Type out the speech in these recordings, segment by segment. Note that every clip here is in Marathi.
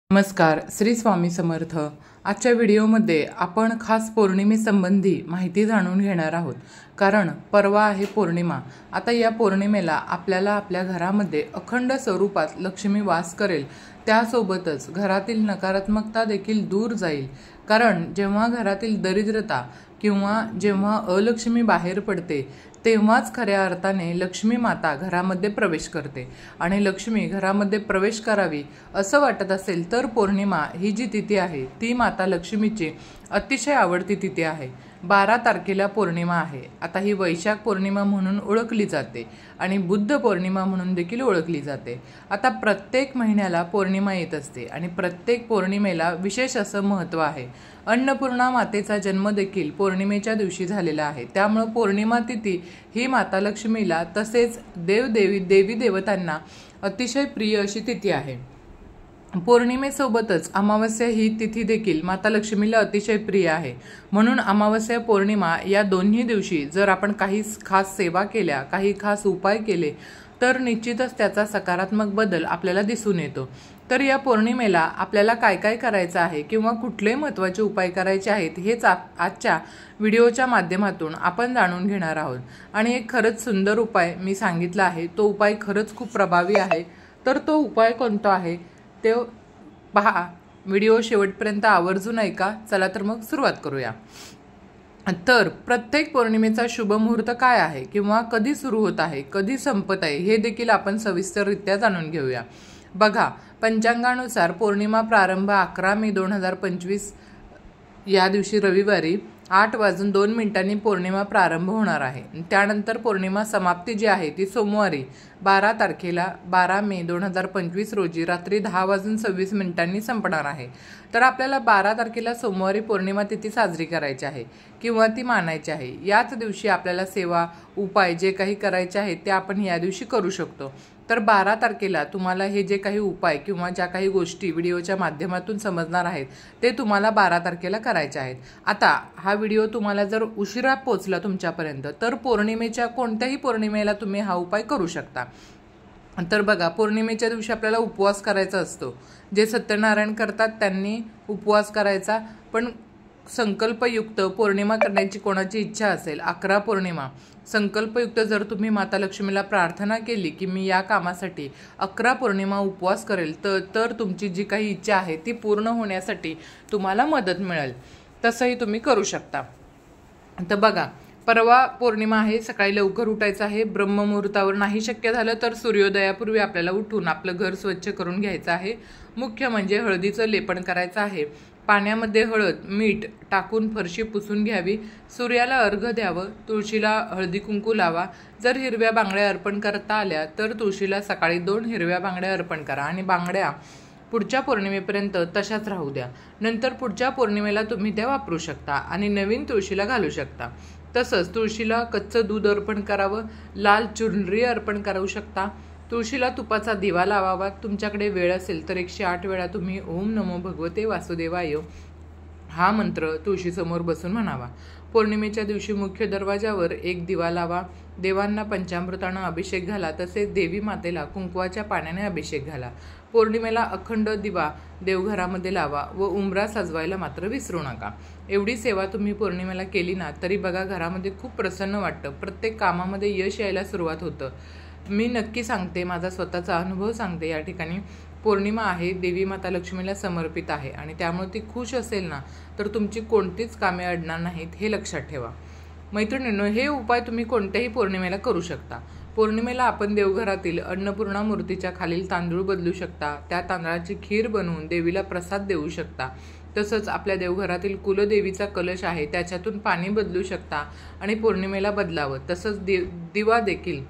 नमस्कार, श्री स्वामी समर्थ। आजच्या व्हिडिओमध्ये आपण खास पौर्णिमेसंबंधी माहिती जाणून घेणार आहोत, कारण परवा आहे पौर्णिमा। आता या पौर्णिमेला आपल्याला आपल्या घरामध्ये अखंड स्वरूपात लक्ष्मी वास करेल, त्यासोबतच घरातील नकारात्मकता देखील दूर जाईल। कारण जेव्हा घरातील दरिद्रता किंवा जेव्हा अलक्ष्मी बाहेर पडते, तेव्हाच खऱ्या अर्थाने लक्ष्मी माता घरामध्ये प्रवेश करते। आणि लक्ष्मी घरामध्ये प्रवेश करावी असं वाटत असेल तर पौर्णिमा ही जी तिथी आहे ती माता लक्ष्मीची अतिशय आवडती तिथी आहे। 12 तारखेला पौर्णिमा आहे। आता ही वैशाख पौर्णिमा म्हणून ओळखली जाते आणि बुद्ध पौर्णिमा म्हणून देखील ओळखली जाते। आता प्रत्येक महिन्याला पौर्णिमा येत असते आणि प्रत्येक पौर्णिमेला विशेष असं महत्त्व आहे। अन्नपूर्णा मातेचा जन्म देखील पौर्णिमेच्या दिवशी झालेला आहे, त्यामुळे पौर्णिमा तिथी ही माता लक्ष्मीला तसेच देवी देवतांना अतिशय प्रिय अशी तिथी आहे। पौर्णिमेसोबतच अमावस्या ही तिथी देखील माता लक्ष्मीला अतिशय प्रिय आहे। म्हणून अमावस्या पौर्णिमा या दोन्ही दिवशी जर आपण काही खास सेवा केल्या, काही खास उपाय केले तर निश्चितच त्याचा सकारात्मक बदल आपल्याला दिसून येतो। तर या पौर्णिमेला आपल्याला काय काय करायचं आहे किंवा कुठले महत्त्वाचे उपाय करायचे आहेत हेच आजच्या व्हिडिओच्या माध्यमातून आपण जाणून घेणार आहोत। आणि एक खरंच सुंदर उपाय मी सांगितला आहे, तो उपाय खरंच खूप प्रभावी आहे। तर तो उपाय कोणता आहे ते पहा, व्हिडिओ शेवटपर्यंत आवर्जून ऐका। चला तर मग सुरुवात करूया। तर प्रत्येक पौर्णिमेचा शुभ मुहूर्त काय आहे किंवा कधी सुरू होत आहे, कधी संपत आहे हे देखील आपण सविस्तररित्या जाणून घेऊया। बघा, पंचांगानुसार पौर्णिमा प्रारंभ 11 मे 2025 या दिवशी रविवारी 8:02 पौर्णिमा प्रारंभ होणार आहे। त्यानंतर पौर्णिमा समाप्ती जी आहे ती सोमवारी 12 तारखेला 12 मे 2025 रोजी रात्री 10:26 संपणार आहे। तर आपल्याला 12 तारखेला सोमवारी पौर्णिमा तिथी साजरी करायची आहे किंवा ती मानायची आहे। याच दिवशी आपल्याला सेवा उपाय जे काही करायचे आहेत ते आपण या दिवशी करू शकतो। तर 12 तारखेला तुम्हाला हे जे काही उपाय किंवा ज्या काही गोष्टी व्हिडिओच्या माध्यमातून समजणार आहेत ते तुम्हाला 12 तारखेला करायचे आहेत। आता हा व्हिडिओ तुम्हाला जर उशिरा पोहोचला तुमच्यापर्यंत तर पौर्णिमेच्या कोणत्याही पौर्णिमेला तुम्ही हा उपाय करू शकता। तर बघा, पौर्णिमेच्या दिवशी आपल्याला उपवास करायचा असतो। जे सत्यनारायण करतात त्यांनी उपवास करायचा, पण संकल्पयुक्त पौर्णिमा करण्याची कोणाची इच्छा असेल, 11 पौर्णिमा संकल्पयुक्त जर तुम्ही माता लक्ष्मीला प्रार्थना केली की मी या कामासाठी 11 पौर्णिमा उपवास करेल तर तुमची जी काही इच्छा आहे ती पूर्ण होण्यासाठी तुम्हाला मदत मिळेल। तसंही तुम्ही करू शकता। तर बघा, परवा पौर्णिमा आहे, सकाळी लवकर उठायचं आहे। ब्रह्ममुहूर्तावर नाही शक्य झालं तर सूर्योदयापूर्वी आपल्याला उठून आपलं घर स्वच्छ करून घ्यायचं आहे। मुख्य म्हणजे हळदीचं लेपन करायचं आहे। पाण्यामध्ये हळद मीठ टाकून फरशी पुसून घ्यावी, सूर्याला अर्घ्य द्यावं, तुळशीला हळदी कुंकू लावा। जर हिरव्या बांगड्या अर्पण करता आल्या तर तुळशीला सकाळी 2 हिरव्या बांगड्या अर्पण करा आणि बांगड्या पुढच्या पौर्णिमेपर्यंत तशाच राहू द्या। नंतर पुढच्या पौर्णिमेला तुम्ही त्या वापरू शकता आणि नवीन तुळशीला घालू शकता। तसंच तुळशीला कच्चं दूध अर्पण करावं, लाल चुनरी अर्पण करू शकता। तुळशीला तुपाचा दिवा लावावा। तुमच्याकडे वेळ असेल तर 108 वेळा तुम्ही ओम नमो भगवते वासुदेवाय हा मंत्र तुळशीसमोर बसून म्हणावा। पौर्णिमेच्या दिवशी मुख्य दरवाजावर एक दिवा लावा, देवांना पंचामृतानं अभिषेक घाला, तसेच देवी मातेला कुंकवाच्या पाण्याने अभिषेक घाला। पौर्णिमेला अखंड दिवा देवघरामध्ये लावा व उंबरा सजवायला मात्र विसरू नका। एवढी सेवा तुम्ही पौर्णिमेला केली ना तरी बघा, घरामध्ये खूप प्रसन्न वाटतं, प्रत्येक कामामध्ये यश यायला सुरुवात होतं। मी नक्की सांगते, माझा स्वतःचा अनुभव सांगते। या ठिकाणी पौर्णिमा आहे, देवी माता लक्ष्मीला समर्पित आहे आणि त्यामुळे ती खुश असेल ना तर तुमची कोणतीच कामे अडणार नाहीत, हे लक्षात ठेवा। मैत्रिणींनो, हे उपाय तुम्ही कोणत्याही पौर्णिमेला करू शकता। पौर्णिमेला आपण देवघरातील अन्नपूर्णा मूर्तीच्या खालील तांदूळ बदलू शकता, त्या तांदळाची खीर बनवून देवीला प्रसाद देऊ शकता। तसंच आपल्या देवघरातील कुलदेवीचा कलश आहे त्याच्यातून पाणी बदलू शकता आणि पौर्णिमेला बदलावं। तसंच दिवा देखील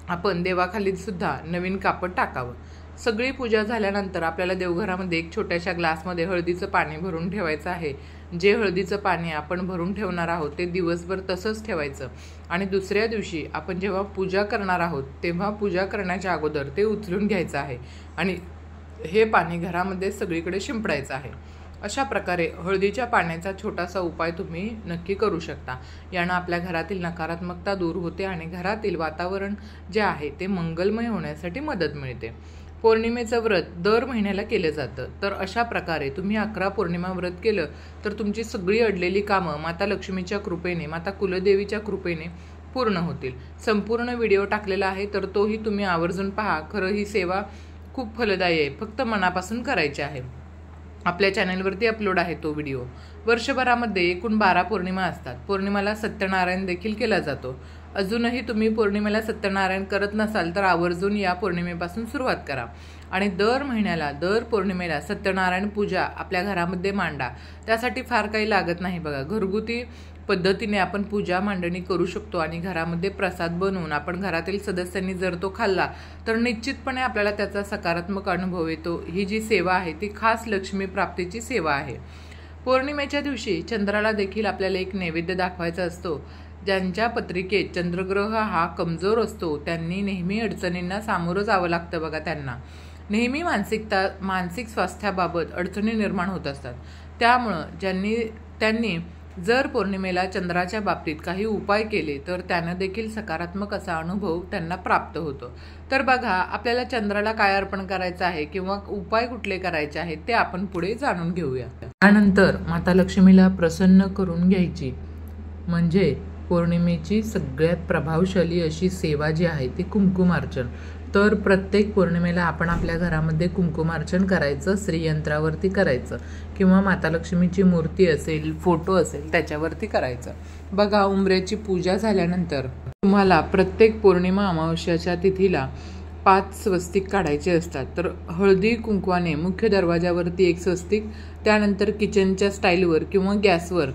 आपण देवाखाली सुद्धा नवीन कापड टाकावं। सगळी पूजा झाल्यानंतर आपल्याला देवघरामध्ये एक छोट्याशा ग्लासमध्ये हळदीचं पाणी भरून ठेवायचं आहे। जे हळदीचं पाणी आपण भरून ठेवणार आहोत ते दिवसभर तसंच ठेवायचं आणि दुसऱ्या दिवशी आपण जेव्हा पूजा करणार आहोत तेव्हा पूजा करण्याच्या अगोदर ते उचलून घ्यायचं आहे आणि हे पाणी घरामध्ये सगळीकडे शिंपडायचं आहे। अशा प्रकारे हळदीच्या पाण्याचा छोटासा उपाय तुम्ही नक्की करू शकता। यानं आपल्या घरातील नकारात्मकता दूर होते आणि घरातील वातावरण जे आहे ते मंगलमय होण्यासाठी मदत मिळते। पौर्णिमेचं व्रत दर महिन्याला केलं जातं, तर अशा प्रकारे तुम्ही 11 पौर्णिमा व्रत केलं तर तुमची सगळी अडलेली कामं माता लक्ष्मीच्या कृपेने, माता कुलदेवीच्या कृपेने पूर्ण होतील. संपूर्ण व्हिडिओ टाकलेला आहे, तर तोही तुम्ही आवर्जून पहा. खरं ही सेवा खूप फलदायी आहे, फक्त मनापासून करायची आहे. आपल्या चॅनलवरती अपलोड आहे तो व्हिडिओ. वर्षभरामध्ये एकूण 12 पौर्णिमा असतात. पौर्णिमेला सत्यनारायण देखील केला जातो. अजूनही तुम्ही पौर्णिमेला सत्यनारायण करत नसाल तर आवर्जून या पौर्णिमेपासून सुरुवात करा आणि दर महिन्याला दर पौर्णिमेला सत्यनारायण पूजा आपल्या घरामध्ये मांडा. त्यासाठी फार काही लागत नाही बघा. घरगुती पद्धतीने आपण पूजा मांडणी करू शकतो आणि घरामध्ये प्रसाद बनवून आपण घरातील सदस्यांनी जर तो खाल्ला तर निश्चितपणे आपल्याला त्याचा सकारात्मक अनुभव येतो. ही जी सेवा आहे ती खास लक्ष्मी प्राप्तीची सेवा आहे. पौर्णिमेच्या दिवशी चंद्राला देखील आपल्याला एक नैवेद्य दाखवायचा असतो. ज्यांच्या पत्रिकेत चंद्रग्रह हा कमजोर असतो त्यांनी नेहमी अडचणींना सामोरं जावं लागतं बघा. त्यांना नेहमी मानसिक स्वास्थ्याबाबत अडचणी निर्माण होत असतात. त्यामुळं त्यांनी जर पौर्णिमेला चंद्राच्या बाबतीत काही उपाय केले तर त्यानं देखील सकारात्मक असा अनुभव त्यांना प्राप्त होतो. तर बघा, आपल्याला चंद्राला काय अर्पण करायचं आहे किंवा उपाय कुठले करायचे आहेत ते आपण पुढे जाणून घेऊया. त्यानंतर माता लक्ष्मीला प्रसन्न करून घ्यायची म्हणजे पौर्णिमेची सगळ्यात प्रभावशाली अशी सेवा जी आहे ती कुंकुमार्चन. तर प्रत्येक पौर्णिमेला आपण आपल्या घरामध्ये कुंकुमार्चन करायचं, श्रीयंत्रावरती करायचं किंवा माता लक्ष्मीची मूर्ती असेल, फोटो असेल त्याच्यावरती करायचं. बघा, उंबऱ्याची पूजा झाल्यानंतर तुम्हाला प्रत्येक पौर्णिमा अमावस्याच्या तिथीला 5 स्वस्तिक काढायचे असतात. तर हळदी कुंकवाने मुख्य दरवाजावरती 1 स्वस्तिक, त्यानंतर किचनच्या स्टाईलवर किंवा गॅसवर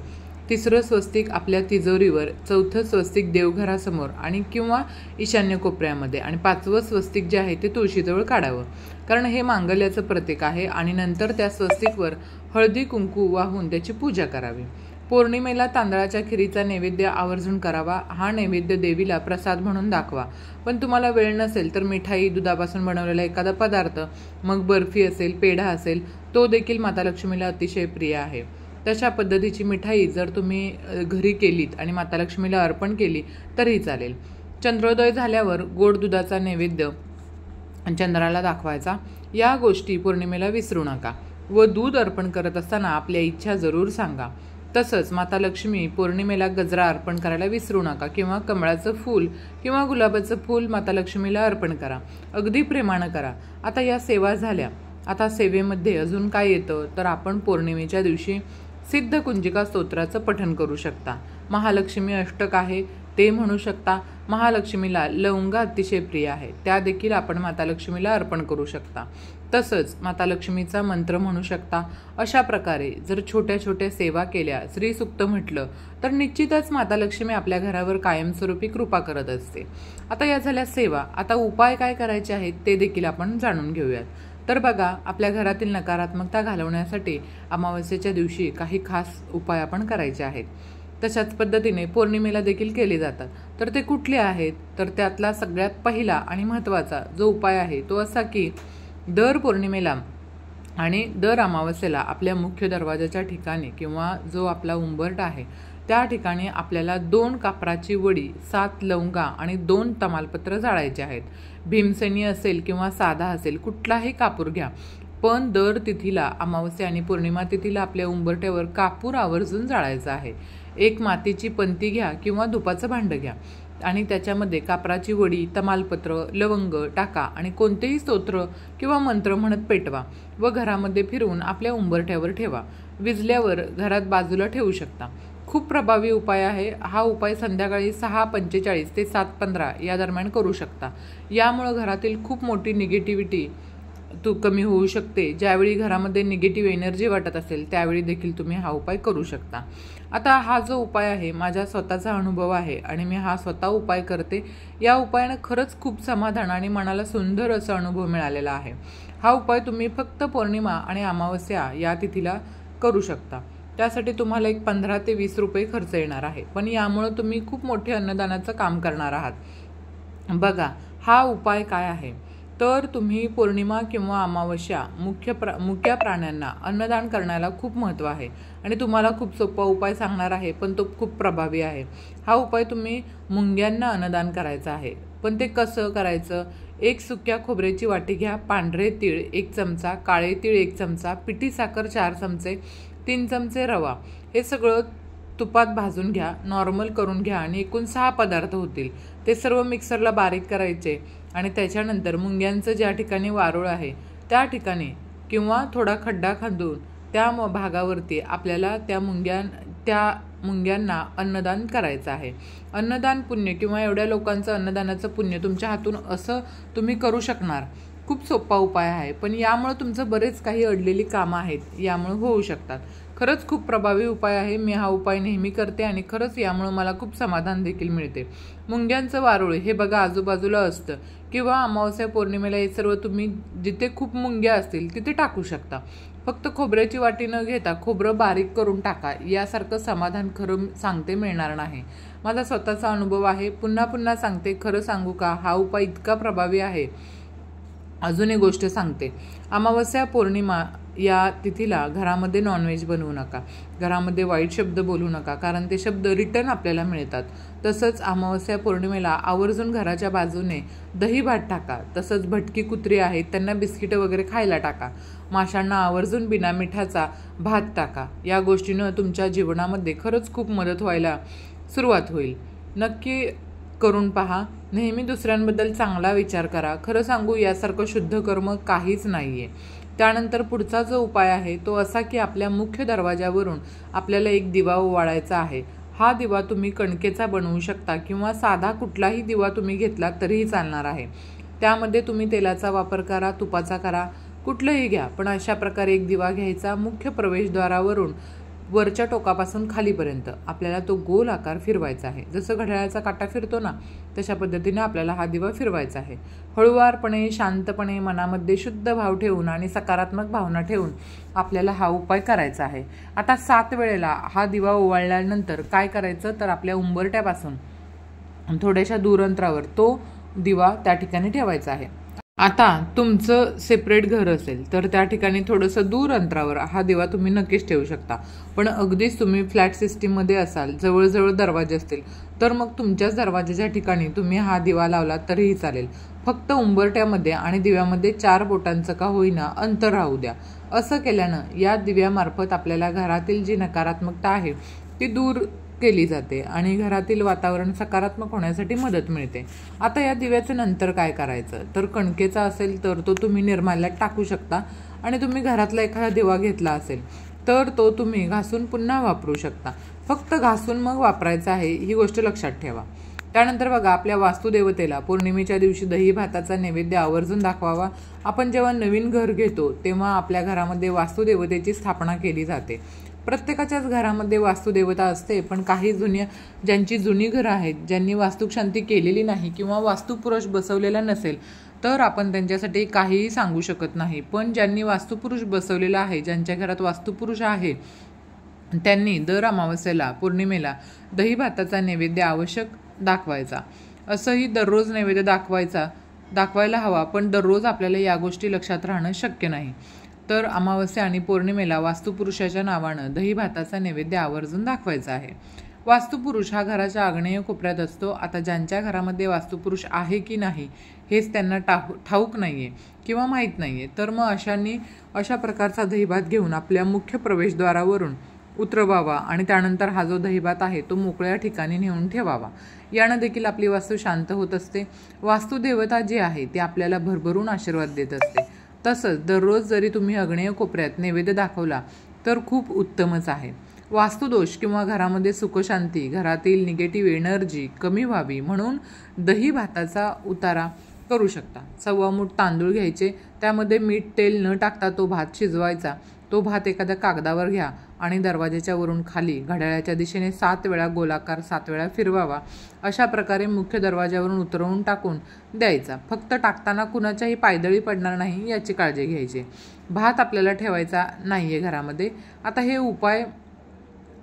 3रं स्वस्तिक आपल्या तिजोरीवर, 4थं स्वस्तिक देवघरासमोर आणि किंवा ईशान्य कोपऱ्यामध्ये आणि 5वं स्वस्तिक जे आहे ते तुळशीजवळ काढावं, कारण हे मांगल्याचं प्रतीक आहे. आणि नंतर त्या स्वस्तिकवर हळदी कुंकू वाहून त्याची पूजा करावी. पौर्णिमेला तांदळाच्या खिरीचा नैवेद्य आवर्जून करावा. हा नैवेद्य देवीला प्रसाद म्हणून दाखवा. पण तुम्हाला वेळ नसेल तर मिठाई, दुधापासून बनवलेला एखादा पदार्थ, मग बर्फी असेल, पेढा असेल, तो देखील माता लक्ष्मीला अतिशय प्रिय आहे. तशा पद्धतीची मिठाई जर तुम्ही घरी केलीत आणि माता लक्ष्मीला अर्पण केली तरी चालेल. चंद्रोदय झाल्यावर गोड दुधाचा नैवेद्य चंद्राला दाखवायचा. या गोष्टी पौर्णिमेला विसरू नका व दूध अर्पण करत असताना आपल्या इच्छा जरूर सांगा. तसंच माता लक्ष्मी पौर्णिमेला गजरा अर्पण करायला विसरू नका किंवा कमळाचं फूल किंवा गुलाबाचं फूल माता लक्ष्मीला अर्पण करा. अगदी प्रेमानं करा. आता या सेवा झाल्या. आता सेवेमध्ये अजून काय येतं तर आपण पौर्णिमेच्या दिवशी सिद्ध कुंजिका स्तोत्राचं पठण करू शकता. महालक्ष्मी अष्टक आहे ते म्हणू शकता. महालक्ष्मीला लवंगा अतिशय प्रिय आहे, त्या देखील आपण माता लक्ष्मीला अर्पण करू शकता. तसंच माता लक्ष्मीचा मंत्र म्हणू शकता. अशा प्रकारे जर छोट्या छोट्या सेवा केल्या, श्रीसुक्त म्हटलं तर निश्चितच माता लक्ष्मी आपल्या घरावर कायमस्वरूपी कृपा करत असते. आता या झाल्या सेवा. आता उपाय काय करायचे आहेत ते देखील आपण जाणून घेऊयात. तर बघा, आपल्या घरातील नकारात्मकता घालवण्यासाठी अमावस्येच्या दिवशी काही खास उपाय आपण करायचे आहेत. तशाच पद्धतीने पौर्णिमेला देखील केले जातात. तर ते कुठले आहेत तर त्यातला सगळ्यात पहिला आणि महत्त्वाचा जो उपाय आहे तो असा की दर पौर्णिमेला आणि दर अमावस्येला आपल्या मुख्य दरवाजाच्या ठिकाणी किंवा जो आपला उंबरठा आहे त्या ठिकाणी आपल्याला 2 कापराची वडी, 7 लवंगा आणि 2 तमालपत्र जाळायचे आहेत. भीमसेनी असेल किंवा साधा असेल, कुठलाही कापूर घ्या. पण दर तिथीला, अमावस्या आणि पौर्णिमा तिथीला आपल्या उंबरठ्यावर कापूर आवर्जून जाळायचा आहे. एक मातीची पंती घ्या किंवा धुपाचं भांडं घ्या आणि त्याच्यामध्ये कापराची वडी, तमालपत्र, लवंग टाका आणि कोणतेही स्तोत्र किंवा मंत्र म्हणत पेटवा व घरामध्ये फिरवून आपल्या उंबरठ्यावर ठेवा. विजल्यावर घरात बाजूला ठेवू शकता. खूप प्रभावी उपाय आहे हा. उपाय संध्याकाळी 6:45 ते 7:15 या दरम्यान करू शकता. यामुळं घरातील खूप मोठी निगेटिव्हिटी कमी होऊ शकते. ज्यावेळी घरामध्ये निगेटिव्ह एनर्जी वाटत असेल त्यावेळी देखील तुम्ही हा उपाय करू शकता. आता हा जो उपाय आहे माझा स्वतःचा अनुभव आहे आणि मी हा स्वतः उपाय करते. या उपायानं खरंच खूप समाधान आणि मनाला सुंदर असा अनुभव मिळालेला आहे. हा उपाय तुम्ही फक्त पौर्णिमा आणि अमावस्या या तिथीला करू शकता. त्यासाठी तुम्हाला एक 15 ते 20 रुपये खर्च येणार आहे, पण यामुळं तुम्ही खूप मोठे अन्नदानाचं काम करणार आहात. बघा, हा उपाय काय आहे तर तुम्ही पौर्णिमा किंवा अमावस्या मुक्या प्राण्यांना अन्नदान करण्याला खूप महत्त्व आहे आणि तुम्हाला खूप सोपा उपाय सांगणार आहे, पण तो खूप प्रभावी आहे. हा उपाय तुम्ही मुंग्यांना अन्नदान करायचा आहे. पण ते कसं करायचं 1 सुक्या खोबऱ्याची वाटी घ्या, पांढरे तीळ 1 चमचा, काळे तीळ 1 चमचा, पिठी साखर 4 चमचे, 3 चमचे रवा. हे सगळं तुपात भाजून घ्या, नॉर्मल करून घ्या आणि एकूण 6 पदार्थ होतील. ते सर्व मिक्सरला बारीक करायचे आणि त्याच्यानंतर मुंग्यांचं ज्या ठिकाणी वारूळ आहे त्या ठिकाणी किंवा थोडा खड्डा खांदून त्या भागावरती आपल्याला त्या मुंग्यांना अन्नदान करायचं आहे. अन्नदान पुण्य किंवा एवढ्या लोकांचं अन्नदानाचं पुण्य तुमच्या हातून असं तुम्ही करू शकणार. खूप सोपा उपाय आहे, पण यामुळे तुमचं बरेच काही अडलेली कामं आहेत यामुळे होऊ शकतात. खरंच खूप प्रभावी उपाय आहे. मी हा उपाय नेहमी करते आणि खरंच यामुळे मला खूप समाधान देखील मिळते. मुंग्यांचं वारूळ हे बघा आजूबाजूला असतं किंवा अमावस्या पौर्णिमेला हे सर्व तुम्ही जिथे खूप मुंग्या असतील तिथे टाकू शकता. फक्त खोबऱ्याची वाटी न घेता खोबरं बारीक करून टाका. यासारखं समाधान खरं सांगते मिळणार नाही. माझा स्वतःचा अनुभव आहे. पुन्हा पुन्हा सांगते. खरं सांगू का, हा उपाय इतका प्रभावी आहे. अजून एक गोष्ट सांगते. अमावस्या पौर्णिमा या तिथीला घरामध्ये नॉनव्हेज बनवू नका, घरामध्ये वाईट शब्द बोलू नका, कारण ते शब्द रिटर्न आपल्याला मिळतात. तसंच अमावस्या पौर्णिमेला आवर्जून घराच्या बाजूने दही भात टाका. तसंच भटकी कुत्री आहेत त्यांना बिस्किटं वगैरे खायला टाका. माशांना आवर्जून बिना मिठाचा भात टाका. या गोष्टीनं तुमच्या जीवनामध्ये खरंच खूप मदत व्हायला सुरुवात होईल. नक्की करून पहा. नेहमी दुसऱ्यांबद्दल चांगला विचार करा. खरं सांगू, यासारखं शुद्ध कर्म काहीच नाही आहे. त्यानंतर पुढचा जो उपाय आहे तो असा की आपल्या मुख्य दरवाजावरून आपल्याला एक दिवा ओवाळायचा आहे. हा दिवा तुम्ही कणकेचा बनवू शकता किंवा साधा कुठलाही दिवा तुम्ही घेतला तरीही चालणार आहे. त्यामध्ये तुम्ही तेलाचा वापर करा, तुपाचा करा, कुठलंही घ्या, पण अशा प्रकारे एक दिवा घ्यायचा. मुख्य प्रवेशद्वारावरून वरच्या टोकापासून खालीपर्यंत आपल्याला तो गोल आकार फिरवायचा आहे. जसं घड्याळाचा काटा फिरतो ना, तशा पद्धतीने आपल्याला हा दिवा फिरवायचा आहे. हळुवारपणे, शांतपणे, मनामध्ये शुद्ध भाव ठेवून आणि सकारात्मक भावना ठेवून आपल्याला हा उपाय करायचा आहे. आता 7 वेळेला हा दिवा ओवाळल्यानंतर काय करायचं तर आपल्या उंबरठ्यापासून थोड्याशा दूर अंतरावर तो दिवा त्या ठिकाणी ठेवायचा आहे. आता तुमचं सेपरेट घर असेल तर त्या ठिकाणी थोडंसं दूर अंतरावर हा दिवा तुम्ही नक्कीच ठेवू शकता. पण अगदीच तुम्ही फ्लॅट सिस्टीममध्ये असाल, जवळजवळ दरवाजे असतील, तर मग तुमच्याच दरवाजाच्या ठिकाणी तुम्ही हा दिवा लावला तरीही चालेल. फक्त उंबरठ्यामध्ये आणि दिव्यामध्ये 4 बोटांचं का होईना अंतर राहू द्या. असं केल्यानं या दिव्यामार्फत आपल्याला घरातील जी नकारात्मकता आहे ती दूर केली जाते आणि घरातील वातावरण सकारात्मक होण्यासाठी मदत मिळते. आता या दिव्याचं नंतर काय करायचं तर कणकेचा असेल तर तो तुम्ही निर्माल्यात टाकू शकता आणि तुम्ही घरातला एखादा दिवा घेतला असेल तर तो तुम्ही घासून पुन्हा वापरू शकता. फक्त घासून मग वापरायचं आहे, ही गोष्ट लक्षात ठेवा. त्यानंतर बघा, आपल्या वास्तुदेवतेला पौर्णिमेच्या दिवशी दही भाताचा नैवेद्य आवर्जून दाखवावा. आपण जेव्हा नवीन घर घेतो तेव्हा आपल्या घरामध्ये वास्तुदेवतेची स्थापना केली जाते. प्रत्येकाच्याच घरामध्ये वास्तुदेवता असते, पण काही ज्यांची जुनी घरं आहेत, ज्यांनी वास्तुशांती केलेली नाही किंवा वास्तुपुरुष बसवलेला नसेल तर आपण त्यांच्यासाठी काहीही सांगू शकत नाही. पण ज्यांनी वास्तुपुरुष बसवलेला आहे, ज्यांच्या घरात वास्तुपुरुष आहे, त्यांनी दर अमावस्येला पौर्णिमेला दही भाताचा नैवेद्य आवश्यक दाखवायचा. असंही दररोज नैवेद्य दाखवायला हवा, पण दररोज आपल्याला या गोष्टी लक्षात राहणं शक्य नाही. तर अमावस्या आणि पौर्णिमेला वास्तुपुरुषाच्या नावानं दही भाताचा नैवेद्य आवर्जून दाखवायचा आहे. वास्तुपुरुष हा घराच्या आग्नेय कोपऱ्यात असतो. आता ज्यांच्या घरामध्ये वास्तुपुरुष आहे की नाही हेच त्यांना ठाऊक नाही आहे किंवा माहीत नाही आहे, तर मग अशा प्रकारचा दहीभात घेऊन आपल्या मुख्य प्रवेशद्वारावरून उतरवावा आणि त्यानंतर हा जो दहीभात आहे तो मोकळ्या ठिकाणी नेऊन ठेवावा. यानं देखील आपली वास्तू शांत होत असते. वास्तुदेवता जी आहे ती आपल्याला भरभरून आशीर्वाद देत असते. तसंच दररोज जरी तुम्ही आग्नेय कोपऱ्यात नैवेद्य दाखवला तर खूप उत्तमच आहे. वास्तुदोष किंवा घरामध्ये सुखशांती, घरातील निगेटिव्ह एनर्जी कमी व्हावी म्हणून दही भाताचा उतारा करू शकता. 1.25 मूठ तांदूळ घ्यायचे, त्यामध्ये मीठ तेल न टाकता तो भात शिजवायचा. तो भात एखाद्या कागदावर घ्या आणि दरवाजाच्या वरून खाली घड्याळाच्या दिशेने 7 वेळा गोलाकार 7 वेळा फिरवावा. अशा प्रकारे मुख्य दरवाजावरून उतरवून टाकून द्यायचा. फक्त टाकताना कुणाच्याही पायदळी पडणार नाही याची काळजी घ्यायची. भात आपल्याला ठेवायचा नाही आहे घरामध्ये. आता हे उपाय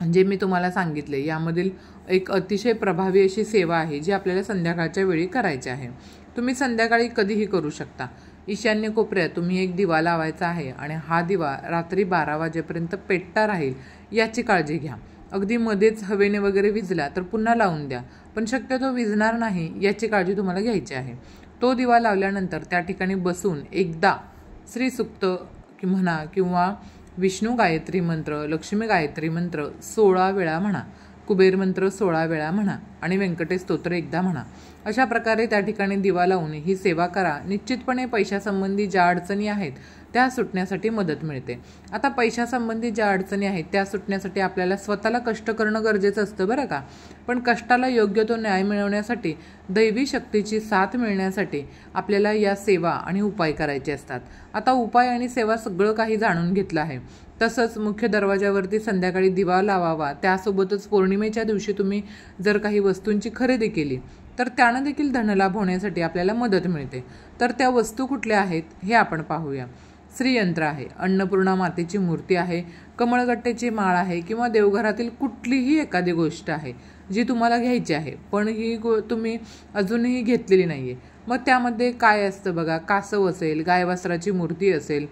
जे मी तुम्हाला सांगितले यामधील एक अतिशय प्रभावी अशी सेवा आहे जी आपल्याला संध्याकाळच्या वेळी करायची आहे. तुम्ही संध्याकाळी कधीही करू शकता. ईशान्य कोपऱ्यात तुम्ही एक दिवा लावायचा आहे आणि हा दिवा रात्री 12 वाजेपर्यंत पेटता राहील याची काळजी घ्या. अगदी मध्येच हवेने वगैरे विझला तर पुन्हा लावून द्या, पण शक्यतो विझणार नाही याची काळजी तुम्हाला घ्यायची आहे. तो दिवा लावल्यानंतर त्या ठिकाणी बसून एकदा श्रीसूक्त म्हणा किंवा विष्णू गायत्री मंत्र, लक्ष्मी गायत्री मंत्र 16 वेळा म्हणा, कुबेर मंत्र 16 वेळा म्हणा आणि व्यंकटेश स्तोत्र एकदा म्हणा. अशा प्रकारे त्या ठिकाणी दिवा लावून ही सेवा करा. निश्चितपणे पैशासंबंधी ज्या अडचणी आहेत त्या सुटण्यासाठी मदत मिळते. आता पैशासंबंधी ज्या अडचणी आहेत त्या सुटण्यासाठी आपल्याला स्वतःला कष्ट करणं गरजेचं असतं बरं का. पण कष्टाला योग्य तो न्याय मिळवण्यासाठी, दैवी शक्तीची साथ मिळण्यासाठी आपल्याला या सेवा आणि उपाय करायचे असतात. आता उपाय आणि सेवा सगळं काही जाणून घेतलं आहे. तसंच मुख्य दरवाजावरती संध्याकाळी दिवा लावावा. त्यासोबतच पौर्णिमेच्या दिवशी तुम्ही जर काही वस्तूंची खरेदी केली तर त्यानं देखील धनलाभ होण्यासाठी आपल्याला मदत मिळते. तर त्या वस्तू कुठल्या आहेत हे आपण पाहूया. श्रीयंत्र आहे, अन्नपूर्णा मातेची मूर्ती आहे, कमळगट्टेची माळ आहे किंवा देवघरातील कुठलीही एखादी गोष्ट आहे जी तुम्हाला घ्यायची आहे पण ही तुम्ही अजूनही घेतलेली नाही आहे. मग त्यामध्ये काय असतं बघा, कासव असेल, गायवासराची मूर्ती असेल,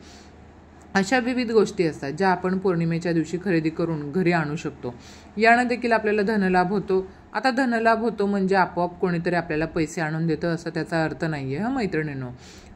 अशा विविध गोष्टी असतात ज्या आपण पौर्णिमेच्या दिवशी खरेदी करून घरी आणू शकतो. यानं देखील आपल्याला धनलाभ होतो. आता धनलाभ होतो म्हणजे आपोआप कोणीतरी आपल्याला पैसे आणून देतं असं त्याचा अर्थ नाही आहे मैत्रिणींनो.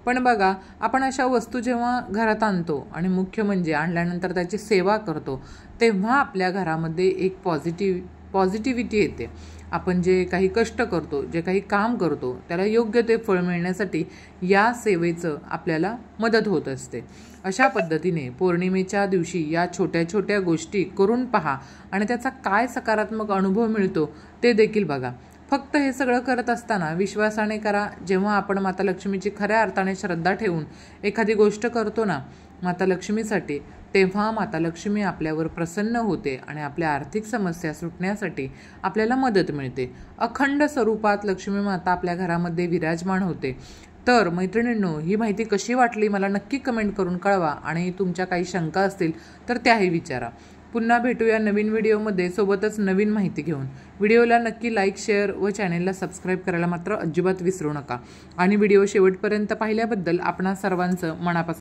पण बघा, आपण अशा वस्तू जेव्हा घरात आणतो आणि मुख्य म्हणजे आणल्यानंतर त्याची सेवा करतो तेव्हा आपल्या घरामध्ये एक पॉझिटिव्हिटी येते. आपण जे काही कष्ट करतो, जे काही काम करतो त्याला योग्य ते फळ मिळण्यासाठी या सेवेचं आपल्याला मदत होत असते. अशा पद्धतीने पौर्णिमेच्या दिवशी या छोट्या छोट्या गोष्टी करून पहा आणि त्याचा काय सकारात्मक अनुभव मिळतो ते देखील बघा. फक्त हे सगळं करत असताना विश्वासाने करा. जेव्हा आपण माता लक्ष्मीची खऱ्या अर्थाने श्रद्धा ठेवून एखादी गोष्ट करतो ना माता लक्ष्मीसाठी, तेव्हा माता लक्ष्मी आपल्यावर प्रसन्न होते आणि आपल्या आर्थिक समस्या सुटण्यासाठी आपल्याला मदत मिळते. अखंड स्वरूपात लक्ष्मी माता आपल्या घरामध्ये विराजमान होते. तर मैत्रिणींनो, ही माहिती कशी वाटली मला नक्की कमेंट करून कळवा आणि तुमच्या काही शंका असतील तर त्याही विचारा. पुन्हा भेटूया नवीन व्हिडिओमध्ये सोबतच नवीन माहिती घेऊन. व्हिडिओला नक्की लाईक, शेअर व चॅनेलला सबस्क्राईब करायला मात्र अजिबात विसरू नका. आणि व्हिडिओ शेवटपर्यंत पाहिल्याबद्दल आपणा सर्वांचं मनापासून